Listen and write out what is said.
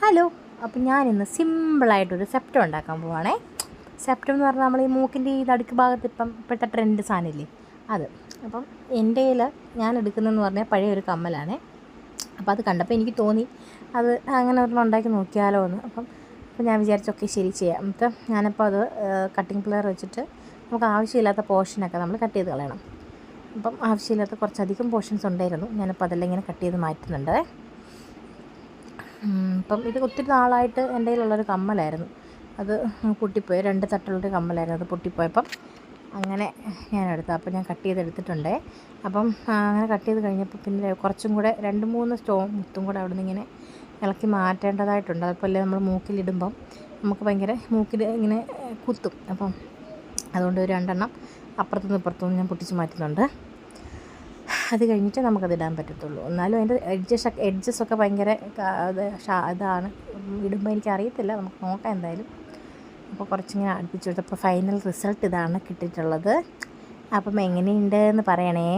Hello. അപ്പം ഞാനിന്ന് സിമ്പിളായിട്ടൊരു septum ഉണ്ടാക്കാൻ പോവാണേ. സെപ്റ്റം എന്ന് പറഞ്ഞാൽ നമ്മൾ ഈ മൂക്കിൻ്റെ ഈ നടുക്ക് ഭാഗത്ത് ഇപ്പോഴത്തെ ട്രെൻഡ് സാധനമില്ലേ അത്. അപ്പം എൻ്റെ കയ്യിൽ ഞാൻ എടുക്കുന്നതെന്ന് പറഞ്ഞാൽ പഴയ ഒരു കമ്മലാണേ. അപ്പോൾ അത് കണ്ടപ്പോൾ എനിക്ക് തോന്നി അത് അങ്ങനെ ഒരെണ്ണം ഉണ്ടാക്കി നോക്കിയാലോ എന്ന്. അപ്പം ഞാൻ വിചാരിച്ചൊക്കെ ശരി ചെയ്യാം. എന്നിട്ട് ഞാനപ്പോൾ അത് കട്ടിങ് പ്ലെയർ വെച്ചിട്ട് നമുക്ക് ആവശ്യമില്ലാത്ത പോർഷനൊക്കെ നമ്മൾ കട്ട് ചെയ്ത് കളയണം. അപ്പം ആവശ്യമില്ലാത്ത കുറച്ചധികം പോർഷൻസ് ഉണ്ടായിരുന്നു. ഞാനിപ്പോൾ അതെല്ലാം ഇങ്ങനെ കട്ട് ചെയ്ത് മാറ്റുന്നുണ്ട്. അപ്പം ഇത് ഒത്തിരി നാളായിട്ട് എൻ്റെ കയ്യിലുള്ളൊരു കമ്മലായിരുന്നു. അത് പൊട്ടിപ്പോയി. 2 തട്ടുള്ളൊരു കമ്മലായിരുന്നു. അത് പൊട്ടിപ്പോയപ്പം അങ്ങനെ ഞാനെടുത്തു. അപ്പം ഞാൻ കട്ട് ചെയ്തെടുത്തിട്ടുണ്ട്. അപ്പം അങ്ങനെ കട്ട് ചെയ്ത് കഴിഞ്ഞപ്പോൾ പിന്നെ കുറച്ചും കൂടെ 2-3 മുത്തും കൂടെ അവിടെ നിന്ന് ഇങ്ങനെ ഇളക്കി മാറ്റേണ്ടതായിട്ടുണ്ട്. അതുപോലെ നമ്മൾ മൂക്കിലിടുമ്പം നമുക്ക് ഭയങ്കര മൂക്കിൽ ഇങ്ങനെ കുത്തും. അപ്പം അതുകൊണ്ട് 2 എണ്ണം അപ്പുറത്തുനിന്ന് ഇപ്പുറത്തുനിന്ന് ഞാൻ പൊട്ടിച്ച് മാറ്റുന്നുണ്ട്. അത് കഴിഞ്ഞിട്ട് നമുക്കത് ഇടാൻ പറ്റത്തുള്ളൂ. എന്നാലും അതിൻ്റെ എഡ്ജസൊക്കെ ഭയങ്കര ഇതാണ്. ഇടുമ്പോൾ എനിക്കറിയത്തില്ല, നമുക്ക് നോക്കാം എന്തായാലും. അപ്പോൾ കുറച്ചിങ്ങനെ അടുപ്പിച്ച് കൊടുത്തപ്പോൾ ഫൈനൽ റിസൾട്ട് ഇതാണ് കിട്ടിയിട്ടുള്ളത്. അപ്പം എങ്ങനെയുണ്ട് എന്ന് പറയണേ.